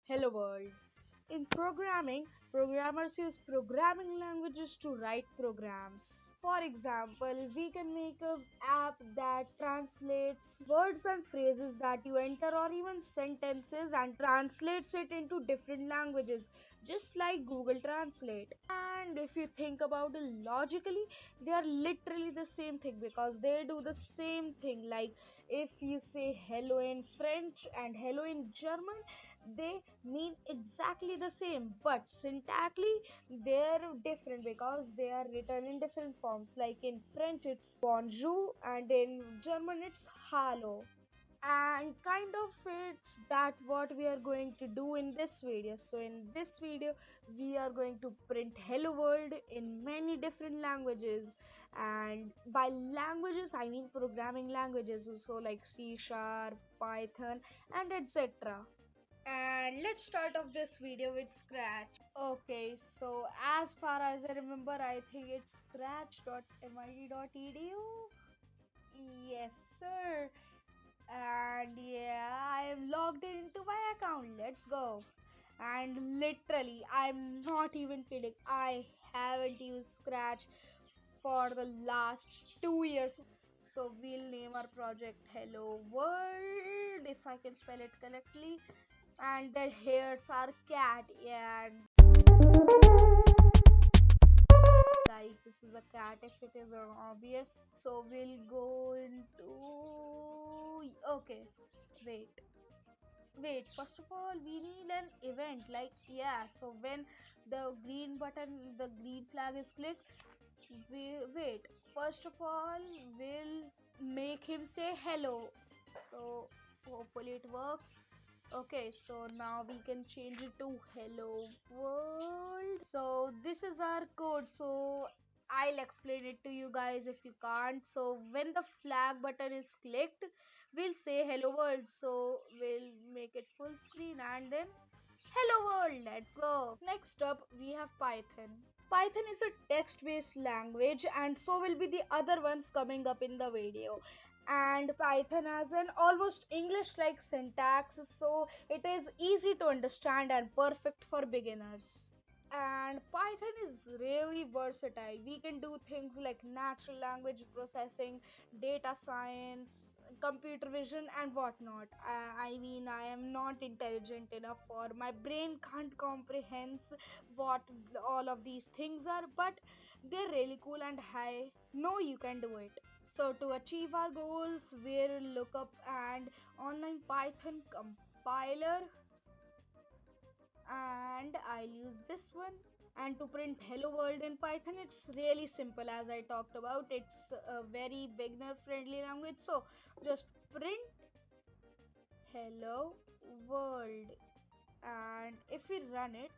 Hello world. In programming, programmers use programming languages to write programs. For example, we can make an app that translates words and phrases that you enter or even sentences and translates it into different languages, just like Google Translate. And if you think about it logically, they are literally the same thing because they do the same thing. Like if you say hello in French and hello in German, they mean exactly the same, but syntactically they're different because they are written in different forms. Like in French it's bonjour and in German it's hallo. And kind of it's that what we are going to do in this video. So in this video we are going to print hello world in many different languages, and by languages I mean programming languages, so like C sharp, Python, and etc. And let's start off this video with Scratch. Okay, so as far as I remember, I think it's scratch.mit.edu. Yes, sir. And yeah, I am logged into my account. Let's go. And literally, I'm not even kidding. I haven't used Scratch for the last 2 years. So we'll name our project Hello World, if I can spell it correctly. And the hairs are cat. Yeah, and guys, this is a cat if it is obvious. So we'll go into, okay, wait, first of all we need an event, like, yeah, so when the green button, the green flag is clicked, we wait, first of all we'll make him say hello. So hopefully it works. Okay, so now we can change it to hello world. So this is our code. So I'll explain it to you guys if you can't. So when the flag button is clicked, we'll say hello world. So we'll make it full screen and then hello world. Let's go. Next up, we have Python. Python is a text based language, and so will be the other ones coming up in the video. And Python has an almost English like syntax, so it is easy to understand and perfect for beginners. And Python is really versatile. We can do things like natural language processing, data science, computer vision, and whatnot. I mean, I am not intelligent enough, or my brain can't comprehend what all of these things are, but they're really cool, and I know you can do it. So to achieve our goals, we'll look up an online Python compiler, and I'll use this one. And to print hello world in Python, it's really simple. As I talked about, it's a very beginner friendly language. So just print hello world, and if we run it,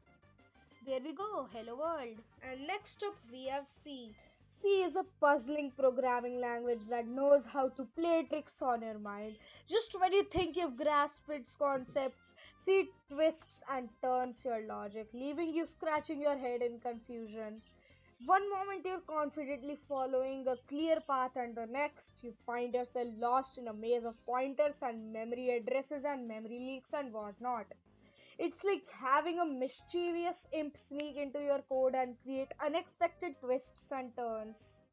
there we go, hello world. And next up we have C. C is a puzzling programming language that knows how to play tricks on your mind. Just when you think you've grasped its concepts, C twists and turns your logic, leaving you scratching your head in confusion. One moment you're confidently following a clear path, and the next you find yourself lost in a maze of pointers and memory addresses and memory leaks and whatnot. It's like having a mischievous imp sneak into your code and create unexpected twists and turns.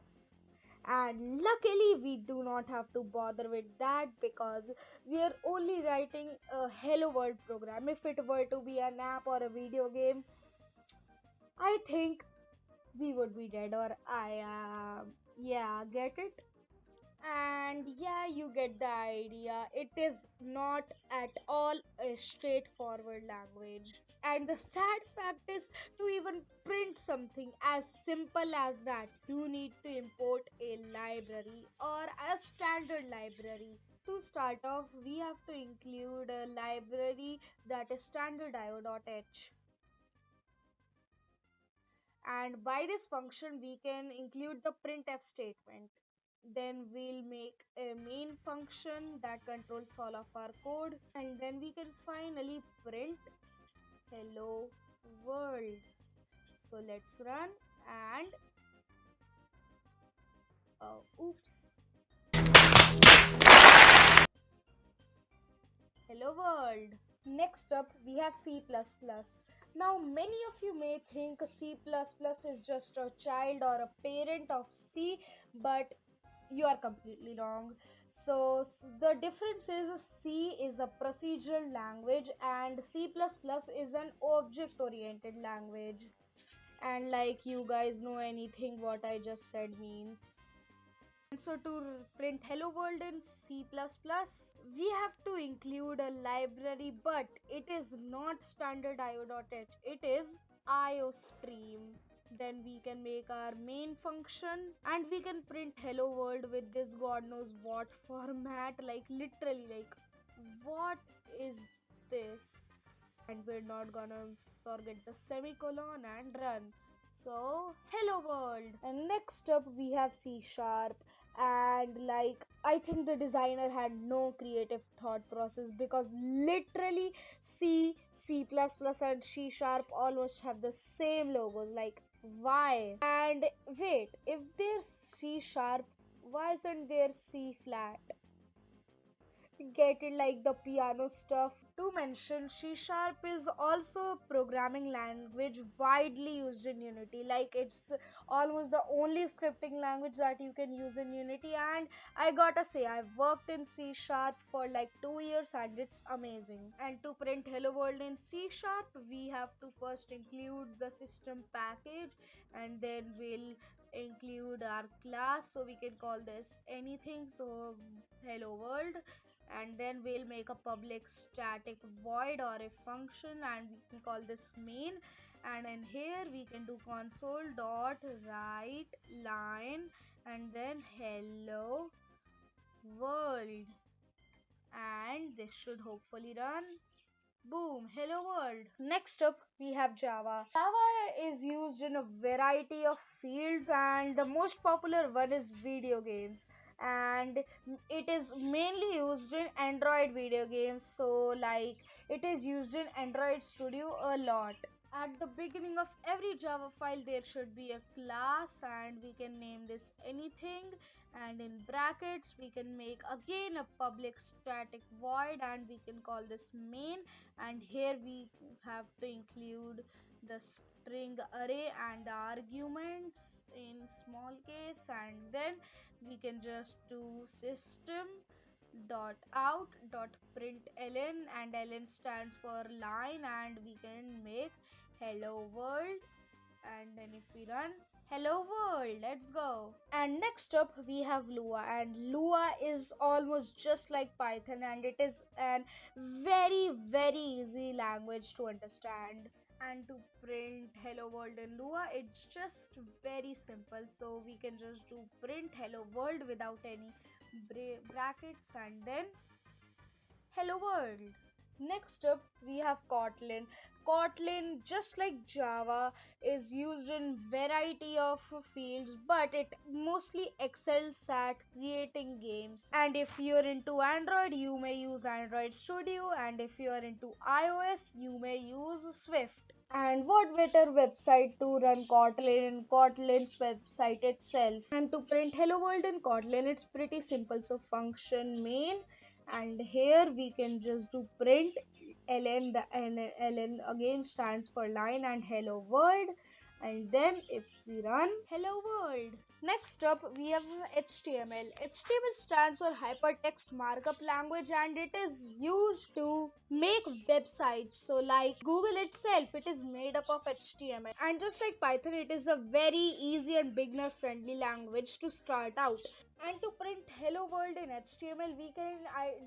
And luckily, we do not have to bother with that because we are only writing a hello world program. If it were to be an app or a video game, I think we would be dead, or yeah, get it? And yeah, you get the idea. It is not at all a straightforward language. And the sad fact is, to even print something as simple as that, you need to import a library or a standard library. To start off, we have to include a library that is standard.io.h. And by this function, we can include the printf statement. Then we'll make a main function that controls all of our code, and then we can finally print hello world. So let's run, and oops, hello world. Next up, we have C++. Now, many of you may think C++ is just a child or a parent of C, but you are completely wrong. So, the difference is C is a procedural language and C++ is an object oriented language. And like you guys know anything what I just said means. And so to print hello world in C++, we have to include a library, but it is not standard io.h. It is iostream. Then we can make our main function and we can print hello world with this god knows what format, like literally like what is this? And we're not gonna forget the semicolon and run. So hello world. And next up we have C sharp, and like I think the designer had no creative thought process because literally C++ and C sharp almost have the same logos, like why? And wait, if there's C sharp, why isn't there C flat? Get it, like the piano stuff. To mention, C Sharp is also a programming language widely used in Unity. Like it's almost the only scripting language that you can use in Unity. And I gotta say, I've worked in C Sharp for like 2 years and it's amazing. And to print Hello World in C Sharp, we have to first include the system package and then we'll include our class. So we can call this anything. So Hello World, and then we'll make a public static void or a function and we can call this main, and in here we can do console dot write line and then hello world, and this should hopefully run. Boom, hello world. Next up, we have Java. Java is used in a variety of fields, and the most popular one is video games. And it is mainly used in Android video games. So, like, it is used in Android Studio a lot. At the beginning of every Java file, there should be a class, and we can name this anything. And in brackets, we can make again a public static void, and we can call this main. And here we have to include the string array and the arguments in small case, and then we can just do system dot out dot println, and ln stands for line, and we can make hello world, and then if we run hello world, let's go. And next up we have Lua, and Lua is almost just like Python, and it is an very easy language to understand. And to print hello world in Lua, it's just very simple. So we can just do print hello world without any brackets and then hello world. Next up, we have Kotlin. Kotlin, just like Java, is used in variety of fields, but it mostly excels at creating games. And if you're into Android, you may use Android Studio, and if you're into iOS, you may use Swift. And what better website to run Kotlin in Kotlin's website itself? And to print hello world in Kotlin, it's pretty simple. So function main, and here we can just do print ln, the ln again stands for line and hello world, and then if we run hello world. Next up we have HTML. HTML stands for hypertext markup language, and it is used to make websites. So like Google itself, it is made up of HTML, and just like Python, it is a very easy and beginner friendly language to start out. And to print hello world in HTML, we can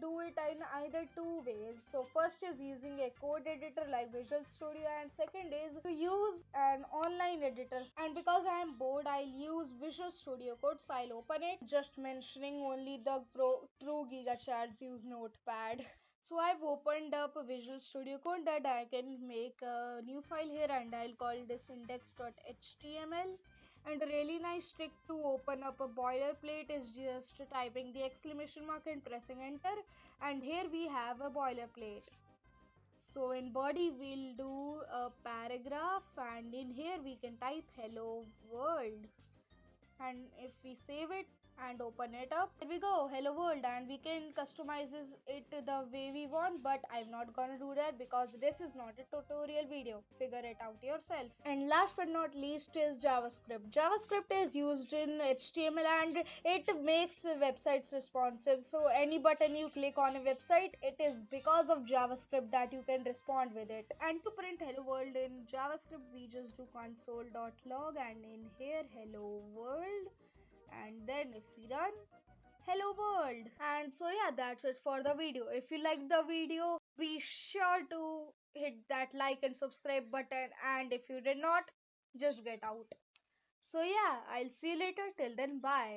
do it in either two ways. So first is using a code editor like Visual Studio, and second is to use an online editor. And because I am bored, I'll use Visual Studio Code, so I'll open it. Just mentioning, only the true gigachads use Notepad. So I've opened up a Visual Studio Code that I can make a new file here, and I'll call this index.html. And a really nice trick to open up a boilerplate is just typing the exclamation mark and pressing enter. And here we have a boilerplate. So in body we'll do a paragraph, and in here we can type hello world. And if we save it and open it up. Here we go, hello world, and we can customize it the way we want, but I'm not gonna do that because this is not a tutorial video. Figure it out yourself. And last but not least is JavaScript. JavaScript is used in HTML and it makes websites responsive. So any button you click on a website, it is because of JavaScript that you can respond with it. And to print hello world in JavaScript, we just do console.log and in here hello world, and then if we run, hello world. And so yeah, that's it for the video. If you liked the video, be sure to hit that like and subscribe button, and if you did not, just get out. So yeah, I'll see you later. Till then, bye.